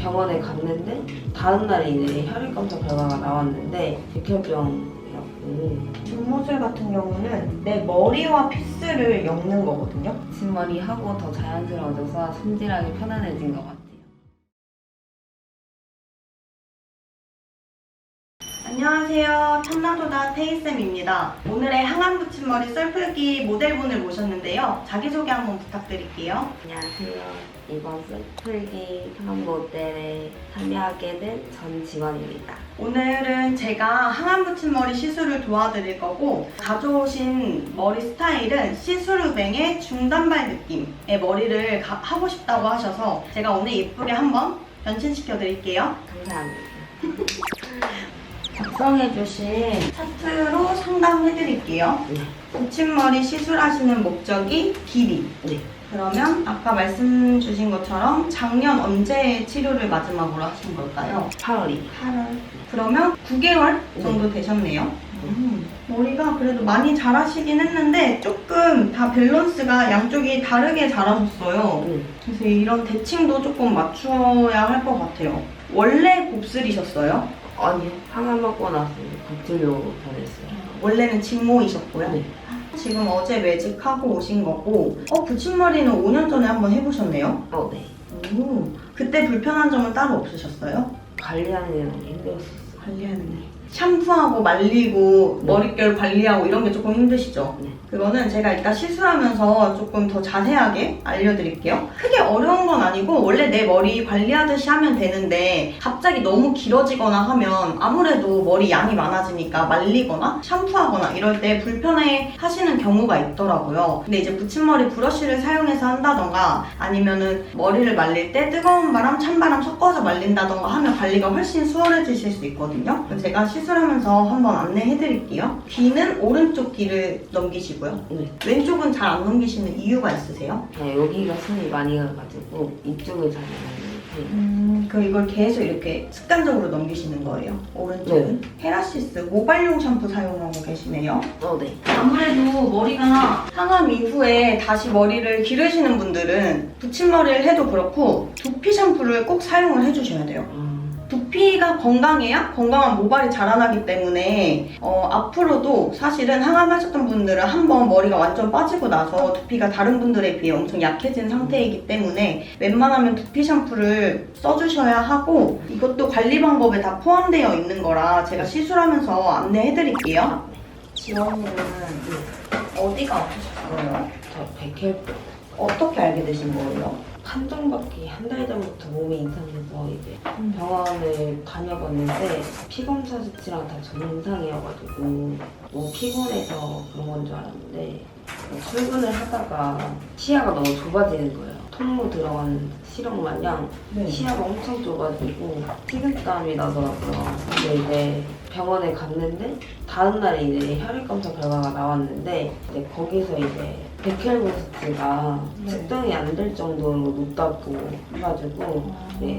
병원에 갔는데 다음날에 이제 혈액 검사 결과가 나왔는데 백혈병이라고. 중모술 같은 경우는 내 머리와 피스를 엮는 거거든요. 붙임머리 하고 더 자연스러워져서 손질하기 편안해진 것 같아요. 안녕하세요. 참나도다 테이쌤입니다. 오늘의 항암 붙임머리 썰풀기 모델분을 모셨는데요. 자기소개 한번 부탁드릴게요. 안녕하세요. 이번 썰풀기 항암 모델에 참여하게 된 전지원입니다. 오늘은 제가 항암 붙임머리 시술을 도와드릴 거고, 가져오신 머리 스타일은 시스루뱅의 중단발 느낌의 머리를 하고 싶다고 하셔서 제가 오늘 예쁘게 한번 변신시켜 드릴게요. 감사합니다. 작성해주신 차트로 상담해드릴게요. 네. 붙임머리 시술하시는 목적이 길이. 네. 그러면 아까 말씀 주신 것처럼 작년 언제 치료를 마지막으로 하신 걸까요? 8월이. 8월. 그러면 9개월 정도 되셨네요. 머리가 그래도 많이 자라시긴 했는데 조금 다 밸런스가 양쪽이 다르게 자라셨어요. 그래서 이런 대칭도 조금 맞춰야 할 것 같아요. 원래 곱슬이셨어요? 아니요. 항암 먹고 나서 곱슬로 변했어요. 원래는 직모이셨고요. 네. 지금 어제 매직하고 오신 거고, 붙임머리는 5년 전에 한번 해보셨네요? 네. 오, 그때 불편한 점은 따로 없으셨어요? 관리하는 게 너무 힘들었어요. 관리하는 게. 샴푸하고 말리고 머릿결 관리하고 이런 게 조금 힘드시죠? 네. 그거는 제가 이따 시술하면서 조금 더 자세하게 알려드릴게요. 크게 어려운 건 아니고 원래 내 머리 관리하듯이 하면 되는데 갑자기 너무 길어지거나 하면 아무래도 머리 양이 많아지니까 말리거나 샴푸하거나 이럴 때 불편해 하시는 경우가 있더라고요. 근데 이제 붙임머리 브러쉬를 사용해서 한다던가 아니면은 머리를 말릴 때 뜨거운 바람, 찬바람 섞어서 말린다던가 하면 관리가 훨씬 수월해지실 수 있거든요. 제가 시술하면서 한번 안내해드릴게요. 귀는 오른쪽 귀를 넘기시고요. 네. 왼쪽은 잘 안 넘기시는 이유가 있으세요? 네, 여기가 손이 많이 가가지고 이쪽을 잘 먹는 편이에요. 그럼 이걸 계속 이렇게 습관적으로 넘기시는 거예요? 오른쪽은? 헤라시스 모발용 샴푸 사용하고 계시네요. 네. 아무래도 머리가 항암 이후에 다시 머리를 기르시는 분들은 붙임머리를 해도 그렇고 두피 샴푸를 꼭 사용을 해주셔야 돼요. 두피가 건강해야 건강한 모발이 자라나기 때문에 앞으로도 사실은 항암하셨던 분들은 한번 머리가 완전 빠지고 나서 두피가 다른 분들에 비해 엄청 약해진 상태이기 때문에 웬만하면 두피 샴푸를 써주셔야 하고, 이것도 관리 방법에 다 포함되어 있는 거라 제가 시술하면서 안내해드릴게요. 지원님은 어디가 아프셨어요? 저 백혈병. 어떻게 알게 되신 거예요? 한정받기 한 달 전부터 몸이 이상해서 이제 병원을 다녀봤는데 피 검사 수치랑 다 정상이어가지고 너무 피곤해서 그런 건 줄 알았는데 출근을 하다가 시야가 너무 좁아지는 거예요. 통로 들어가는 시력 마냥 시야가 엄청 좁아지고 식은땀이 나더라고요. 근데 이제 병원에 갔는데 다음날에 이제 혈액 검사 결과가 나왔는데 이제 거기서 이제 백혈구수치가 측정이 안 될 정도로 높다고 해가지고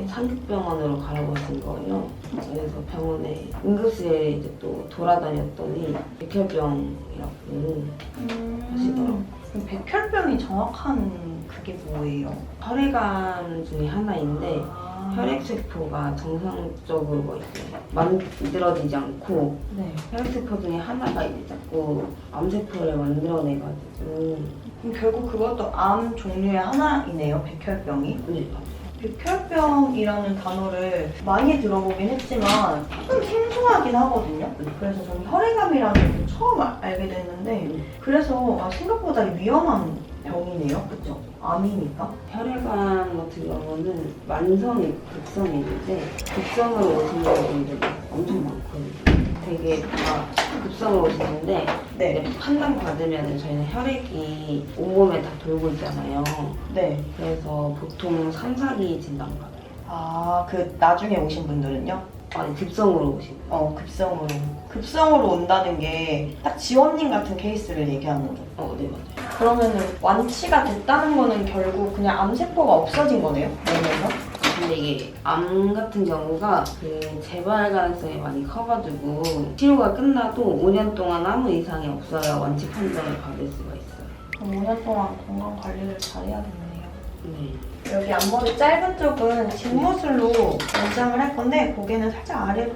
상급병원으로 가라고 하신 거예요. 그래서 병원에 응급실에 이제 또 돌아다녔더니 백혈병이라고 하시더라고요. 그럼 백혈병이 정확한 그게 뭐예요? 혈액암 중에 하나인데 혈액세포가 정상적으로 이제 만들어지지 않고 혈액세포 중에 하나가 이제 자꾸 암세포를 만들어내가지고 그럼 결국 그것도 암 종류의 하나이네요, 백혈병이? 네. 백혈병이라는 단어를 많이 들어보긴 했지만 조금 생소하긴 하거든요. 그래서 저는 혈액암이라는 걸 처음 알게 됐는데 그래서 생각보다 위험한 병이네요, 그쵸? 암이니까. 혈액암 같은 경우는 만성이 있고 극성이 있는데 극성으로 오시는 분들이 엄청 많거든요. 되게 다 급성으로 오시는데 판단 받으면 저희는 혈액이 온몸에 다 돌고 있잖아요. 그래서 보통 3, 4기 진단받아요. 그 나중에 오신 분들은요? 아니, 급성으로 오신 급성으로. 급성으로 온다는 게 딱 지원님 같은 케이스를 얘기하는 거죠? 네, 맞아요. 그러면은 완치가 됐다는 거는 결국 그냥 암세포가 없어진 거네요? 몸에서? 근데 이게 암 같은 경우가 그 재발 가능성이 많이 커가지고 치료가 끝나도 5년 동안 아무 이상이 없어야 완치 판정을 받을 수가 있어요. 그럼 5년 동안 건강 관리를 잘해야겠네요. 네. 여기 앞머리 짧은 쪽은 직모술로 연장을 할 건데 고개는 살짝 아래로.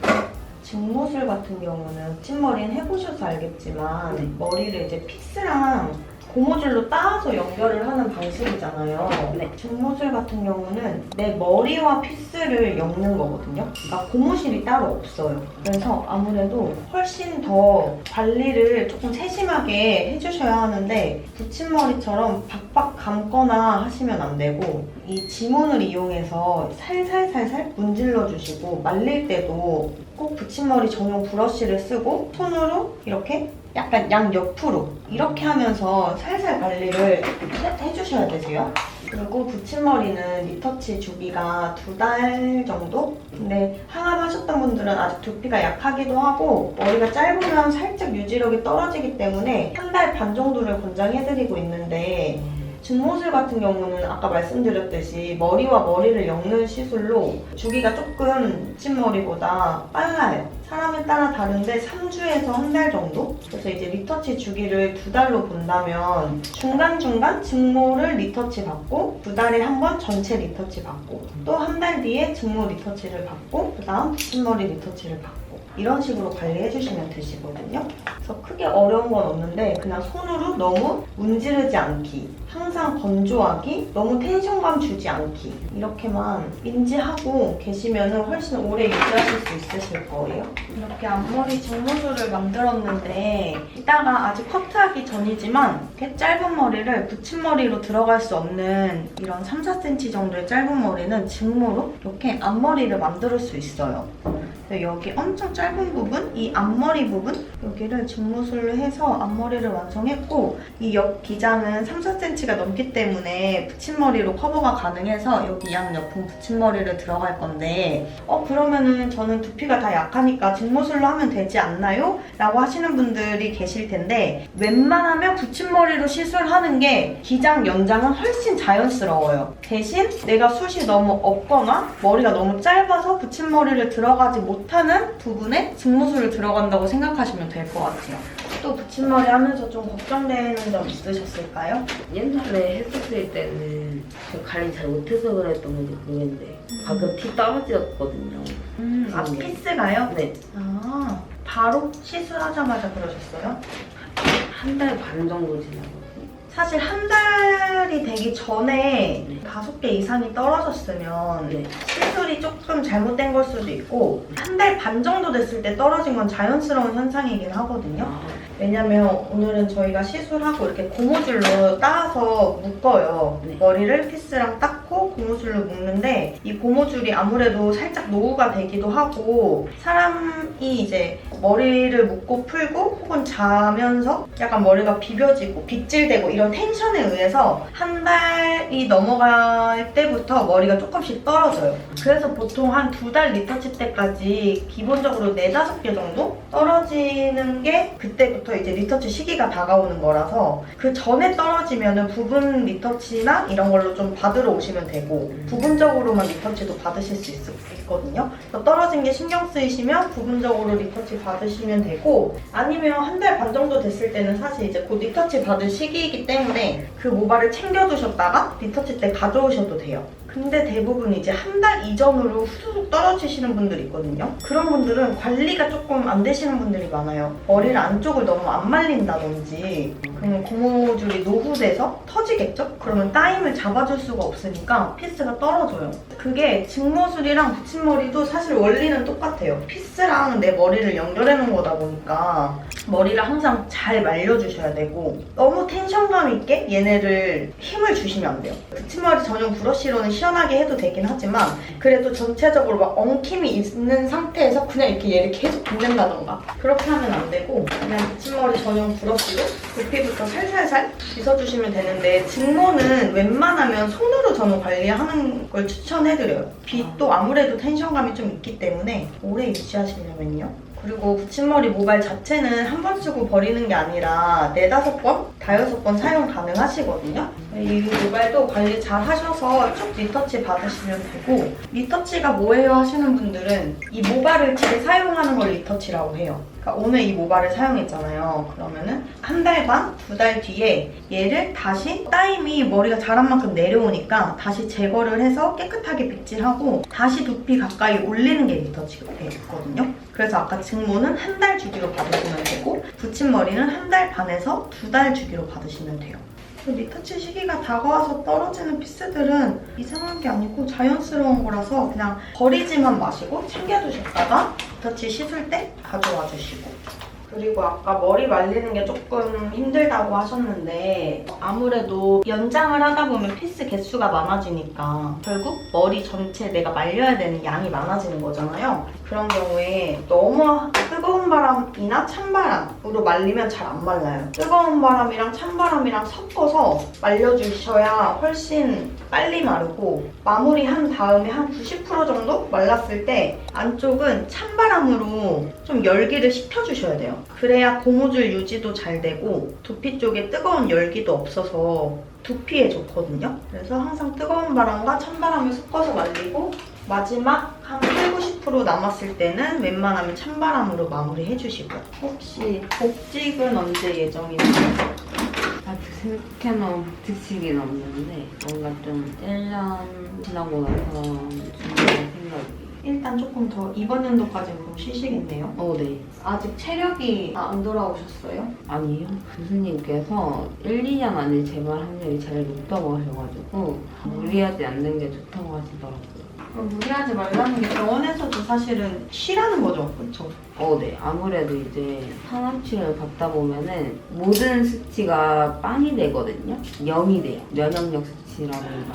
직모술 같은 경우는 붙임머리는 해보셔서 알겠지만 머리를 이제 픽스랑 고무줄로 따서 연결을 하는 방식이잖아요. 네. 직모술 같은 경우는 내 머리와 피스를 엮는 거거든요. 그러니까 고무실이 따로 없어요. 그래서 아무래도 훨씬 더 관리를 조금 세심하게 해주셔야 하는데 붙임머리처럼 박박 감거나 하시면 안 되고 이 지문을 이용해서 살살살살 문질러 주시고 말릴 때도 꼭 붙임머리 전용 브러쉬를 쓰고 손으로 이렇게 약간 양옆으로 이렇게 하면서 살살 관리를 해주셔야 되세요. 그리고 붙임머리는 리터치 주기가 2달 정도? 근데 항암하셨던 분들은 아직 두피가 약하기도 하고 머리가 짧으면 살짝 유지력이 떨어지기 때문에 1달 반 정도를 권장해드리고 있는데 증모술 같은 경우는 아까 말씀드렸듯이 머리와 머리를 엮는 시술로 주기가 조금 붙임머리보다 빨라요. 사람에 따라 다른데 3주에서 1달 정도? 그래서 이제 리터치 주기를 2달로 본다면 중간중간 증모를 리터치 받고 2달에 한 번 전체 리터치 받고 또 1달 뒤에 증모 리터치를 받고 그 다음 붙임머리 리터치를 받고 이런 식으로 관리해주시면 되시거든요. 그래서 크게 어려운 건 없는데 그냥 손으로 너무 문지르지 않기, 항상 건조하기, 너무 텐션감 주지 않기 이렇게만 인지하고 계시면 훨씬 오래 유지하실 수 있으실 거예요. 이렇게 앞머리 직모술을 만들었는데 이따가 아직 커트하기 전이지만 이렇게 짧은 머리를 붙임머리로 들어갈 수 없는 이런 3, 4cm 정도의 짧은 머리는 직모로 이렇게 앞머리를 만들 수 있어요. 여기 엄청 짧은 부분, 이 앞머리 부분 여기를 직모술로 해서 앞머리를 완성했고 이 옆 기장은 3, 4cm가 넘기 때문에 붙임머리로 커버가 가능해서 여기 양옆은 붙임머리를 들어갈 건데 그러면은 저는 두피가 다 약하니까 직모술로 하면 되지 않나요? 라고 하시는 분들이 계실 텐데 웬만하면 붙임머리로 시술하는 게 기장 연장은 훨씬 자연스러워요. 대신 내가 숱이 너무 없거나 머리가 너무 짧아서 붙임머리를 들어가지 못하는 부분에 직모술을 들어간다고 생각하시면 될 것 같아요. 또 붙임머리 하면서 좀 걱정되는 점 있으셨을까요? 옛날에 했었을 때는 저 관리 잘 못해서 그랬던 건지 모르겠는데 가끔 티 떨어졌거든요. 아, 피스가요? 네. 아, 바로 시술하자마자 그러셨어요? 한 달 반 정도 지나거든요. 사실 한 달이 되기 전에 네. 5개 이상이 떨어졌으면 네. 시술이 조금 잘못된 걸 수도 있고 한 달 반 정도 됐을 때 떨어진 건 자연스러운 현상이긴 하거든요. 아, 왜냐면 오늘은 저희가 시술하고 이렇게 고무줄로 따서 묶어요. 네. 머리를 피스랑 닦고 고무줄로 묶는데 이 고무줄이 아무래도 살짝 노후가 되기도 하고 사람이 이제 머리를 묶고 풀고 혹은 자면서 약간 머리가 비벼지고 빗질되고 이런 텐션에 의해서 한 달이 넘어갈 때부터 머리가 조금씩 떨어져요. 그래서 보통 한 2달 리터치 때까지 기본적으로 4, 5개 정도 떨어지는 게 그때부터 이제 리터치 시기가 다가오는 거라서 그 전에 떨어지면은 부분 리터치나 이런 걸로 좀 받으러 오시면 되고 부분적으로만 리터치도 받으실 수 있거든요. 그래서 떨어진 게 신경 쓰이시면 부분적으로 리터치 받으시면 되고 아니면 한 달 반 정도 됐을 때는 사실 이제 곧 리터치 받을 시기이기 때문에 그 모발을 챙겨두셨다가 리터치 때 가져오셔도 돼요. 근데 대부분 이제 한 달 이전으로 후두둑 떨어지시는 분들이 있거든요. 그런 분들은 관리가 조금 안 되시는 분들이 많아요. 머리를 안쪽을 너무 안 말린다든지 그러면 고무줄이 노후돼서 터지겠죠? 그러면 따임을 잡아줄 수가 없으니까 피스가 떨어져요. 그게 직모술이랑 붙임머리도 사실 원리는 똑같아요. 피스랑 내 머리를 연결해 놓은 거다 보니까 머리를 항상 잘 말려주셔야 되고 너무 텐션감 있게 얘네를 힘을 주시면 안 돼요. 붙임머리 전용 브러쉬로는 시원하게 해도 되긴 하지만 그래도 전체적으로 막 엉킴이 있는 상태에서 그냥 이렇게 얘를 계속 빗는다던가 그렇게 하면 안 되고 그냥 붙임머리 전용 브러쉬로 두피부터 살살살 빗어주시면 되는데 직모는 웬만하면 손으로 저는 관리하는 걸 추천해드려요. 빗도 아무래도 텐션감이 좀 있기 때문에 오래 유지하시려면요. 그리고 붙임머리 모발 자체는 한 번 쓰고 버리는 게 아니라 4-5번, 5-6번 사용 가능하시거든요. 이 모발도 관리 잘 하셔서 쭉 리터치 받으시면 되고, 리터치가 뭐예요 하시는 분들은 이 모발을 재사용하는 걸 리터치라고 해요. 그러니까 오늘 이 모발을 사용했잖아요. 그러면은 한 달 반, 2달 뒤에 얘를 다시 따임이 머리가 자란 만큼 내려오니까 다시 제거를 해서 깨끗하게 빗질하고 다시 두피 가까이 올리는 게 리터치가 되거든요. 그래서 아까 증모는 한 달 주기로 받으시면 되고 붙임머리는 한 달 반에서 2달 주기로 받으시면 돼요. 리터치 시기가 다가와서 떨어지는 피스들은 이상한 게 아니고 자연스러운 거라서 그냥 버리지만 마시고 챙겨두셨다가 리터치 씻을 때 가져와 주시고. 그리고 아까 머리 말리는 게 조금 힘들다고 하셨는데 아무래도 연장을 하다 보면 피스 개수가 많아지니까 결국 머리 전체 내가 말려야 되는 양이 많아지는 거잖아요. 그런 경우에 너무 뜨거운 바람이나 찬바람으로 말리면 잘 안 말라요. 뜨거운 바람이랑 찬바람이랑 섞어서 말려주셔야 훨씬 빨리 마르고 마무리한 다음에 한 90% 정도 말랐을 때 안쪽은 찬바람으로 좀 열기를 식혀주셔야 돼요. 그래야 고무줄 유지도 잘 되고 두피 쪽에 뜨거운 열기도 없어서 두피에 좋거든요. 그래서 항상 뜨거운 바람과 찬바람을 섞어서 말리고 마지막 한 80-90% 남았을 때는 웬만하면 찬바람으로 마무리해주시고요. 혹시 복직은 언제 예정이세요? 아직 생각해놓은 복직시기는 없는데 뭔가 좀 1년 지나고 나서 준비할 생각이. 일단 조금 더 이번 연도까지는 그럼 쉬시겠네요. 네. 아직 체력이 안 돌아오셨어요? 아니요. 교수님께서 1, 2년 안에 재발 확률이 제일 높다고 하셔가지고 무리하지 않는 게 좋다고 하시더라고요. 그럼 무리하지 말라는 게 병원에서도 사실은 쉬라는 거죠, 그렇죠? 네. 아무래도 이제 항암치를 받다 보면은 모든 수치가 빵이 되거든요. 0이 돼요. 면역력 수치라든가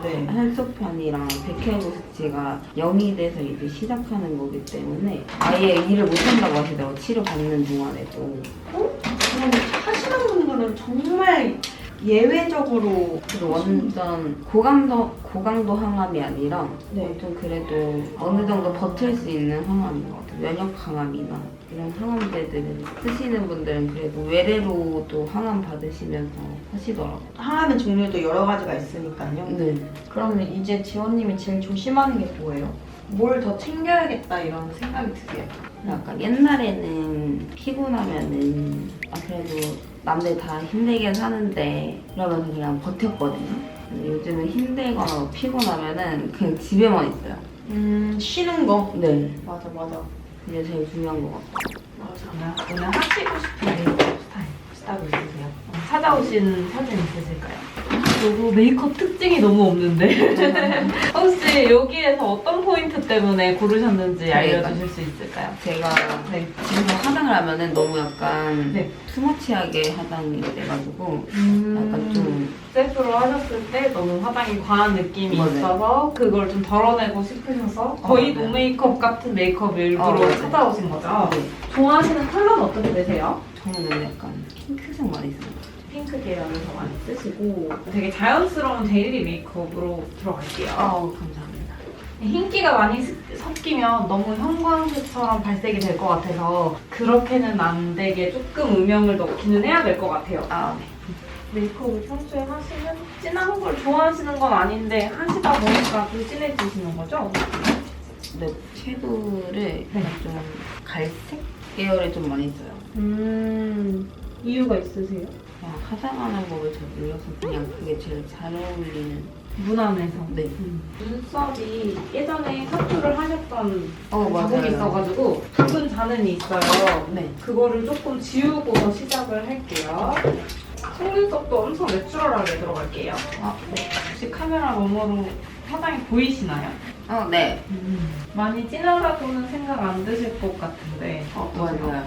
네. 혈소판이랑 백혈구 수치가 0이 돼서 이제 시작하는 거기 때문에 아예 일을 못한다고 하시더라고요. 치료 받는 동안에도. 그럼 하시는 분들은 정말 예외적으로 그래도 완전 고강도 항암이 아니라 네. 좀 그래도 어느 정도 버틸 수 있는 항암인 것 같아요. 면역 항암이나 이런 항암제들을 쓰시는 분들은 그래도 외래로도 항암 받으시면서 하시더라고요. 항암의 종류도 여러 가지가 있으니까요. 네. 그러면 이제 지원님이 제일 조심하는 게 뭐예요? 뭘 더 챙겨야겠다 이런 생각이 드세요? 약간 옛날에는 피곤하면은 그래도 남들 다 힘들게 사는데 이러면서 그냥 버텼거든요. 근데 요즘은 힘들거나 피곤하면은 그냥 집에만 있어요. 쉬는 거? 네. 맞아. 그게 제일 중요한 것 같아요. 맞아요. 오늘 하시고 싶은 메이크업 스타일 있으세요? 찾아오신 사진 있으실까요? 그리고 메이크업 특징이 너무 없는데 혹시 여기에서 어떤 포인트 때문에 고르셨는지 알려주실 수 있을까요? 제가 네. 집에서 화장을 하면은 너무 약간 네. 투머치하게 화장이 돼가지고 약간 좀 셀프로 하셨을 때 너무 화장이 과한 느낌이 맞아요. 있어서 그걸 좀 덜어내고 싶으셔서 거의 맞아요. 노메이크업 같은 메이크업을 일부러 맞아요. 찾아오신 거죠? 네. 좋아하시는 컬러는 어떻게 되세요? 저는 약간 핑크색 많이 써요. 핑크 계열을 더 많이 쓰시고 되게 자연스러운 데일리 메이크업으로 들어갈게요. 감사합니다. 흰기가 많이 섞이면 너무 형광색처럼 발색이 될 것 같아서 그렇게는 안 되게 조금 음영을 넣기는 해야 될 것 같아요. 네. 메이크업을 평소에 하시면 진한 걸 좋아하시는 건 아닌데 하시다 보니까 좀 진해지시는 거죠? 네, 섀도우를 좀 갈색 계열을 좀 많이 써요. 이유가 있으세요? 그냥 화장하는 법을 잘 몰라서 그냥 그게 제일 잘 어울리는. 무난해서. 네. 눈썹이 예전에 타투를 하셨던 맞아요. 자국이 있어가지고 붉은 잔흔이 있어요. 네. 그거를 조금 지우고서 시작을 할게요. 속눈썹도 엄청 내추럴하게 들어갈게요. 네. 혹시 카메라 너머로 화장이 보이시나요? 네. 많이 진하다고는 생각 안 드실 것 같은데. 맞아요.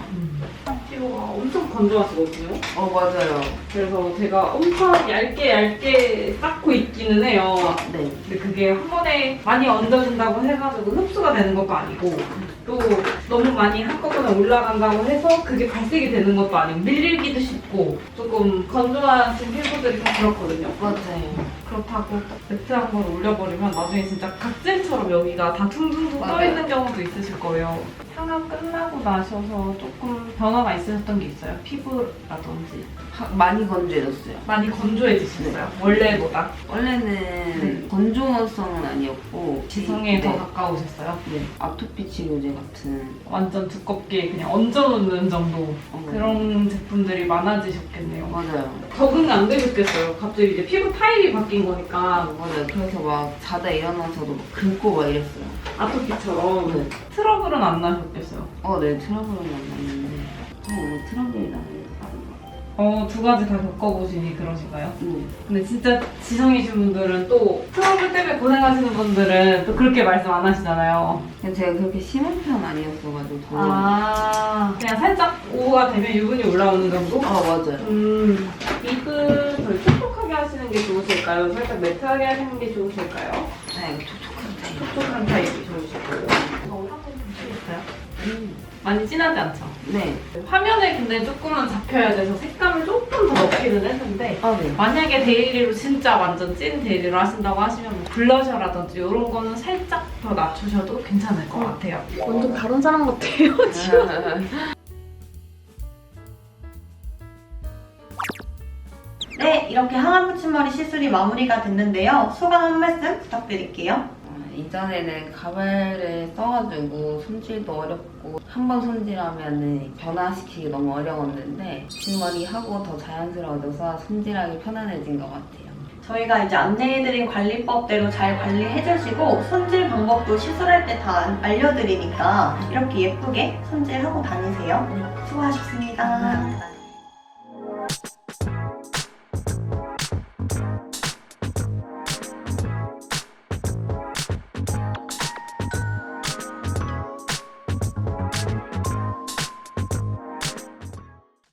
피부가 엄청 건조하시거든요. 맞아요. 그래서 제가 엄청 얇게 쌓고 있기는 해요. 네. 근데 그게 한 번에 많이 얹어준다고 해가지고 흡수가 되는 것도 아니고 또 너무 많이 한꺼번에 올라간다고 해서 그게 발색이 되는 것도 아니고 밀리기도 쉽고 조금 건조하신 피부들이 좀 그렇거든요. 맞아요. 그렇다고 매트한 걸 올려버리면 나중에 진짜 각질처럼 여기가 다 퉁퉁퉁 떠있는 경우도 있으실 거예요. 상암 끝나고 나셔서 조금 변화가 있으셨던 게 있어요? 피부라든지 많이 건조해졌어요. 많이 건조해지셨어요? 원래보다? 원래는 건조성은 아니었고 지성에 더 네. 가까우셨어요? 네. 아토피 치료제 같은 완전 두껍게 그냥 얹어놓는 정도 그런 제품들이 많아지셨겠네요. 맞아요. 적응 안 되셨겠어요. 갑자기 이제 피부 타입이 바뀐 거니까 맞아요. 그래서 막 자다 일어나서도 막 긁고 막 이랬어요. 아토피처럼 네. 트러블은 안 나셨겠어요? 네. 트러블은 안 났는데 뭐 트러블이 나는 두 가지 다 겪어보시니 그러신가요? 네. 근데 진짜 지성이신 분들은 또 트러블 때문에 고생하시는 분들은 또 그렇게 말씀 안 하시잖아요. 그냥 제가 그렇게 심한 편 아니었어가지고 더 그냥 살짝 오후가 되면 유분이 올라오는 정도? 맞아요. 입을 덜 촉촉하게 하시는 게 좋으실까요? 살짝 매트하게 하시는 게 좋으실까요? 네. 촉촉한 타입. 촉촉한 타입이 좋으시고요. 거울 한번 보시겠어요? 많이 진하지 않죠? 네. 화면에 근데 조금은 잡혀야 돼서 색감을 조금 더 넣기는 했는데 네. 만약에 데일리로 진짜 완전 찐 데일리로 하신다고 하시면 뭐 블러셔라든지 이런 거는 살짝 더 낮추셔도 괜찮을 것 같아요. 완전 다른 사람 같아요. 네, 이렇게 항암 붙임머리 시술이 마무리가 됐는데요. 소감 한 말씀 부탁드릴게요. 이전에는 가발을 써가지고 손질도 어렵고 한 번 손질하면은 변화시키기 너무 어려웠는데 붙임머리 하고 더 자연스러워져서 손질하기 편안해진 것 같아요. 저희가 이제 안내해드린 관리법대로 잘 관리해주시고 손질 방법도 시술할 때 다 알려드리니까 이렇게 예쁘게 손질하고 다니세요. 수고하셨습니다.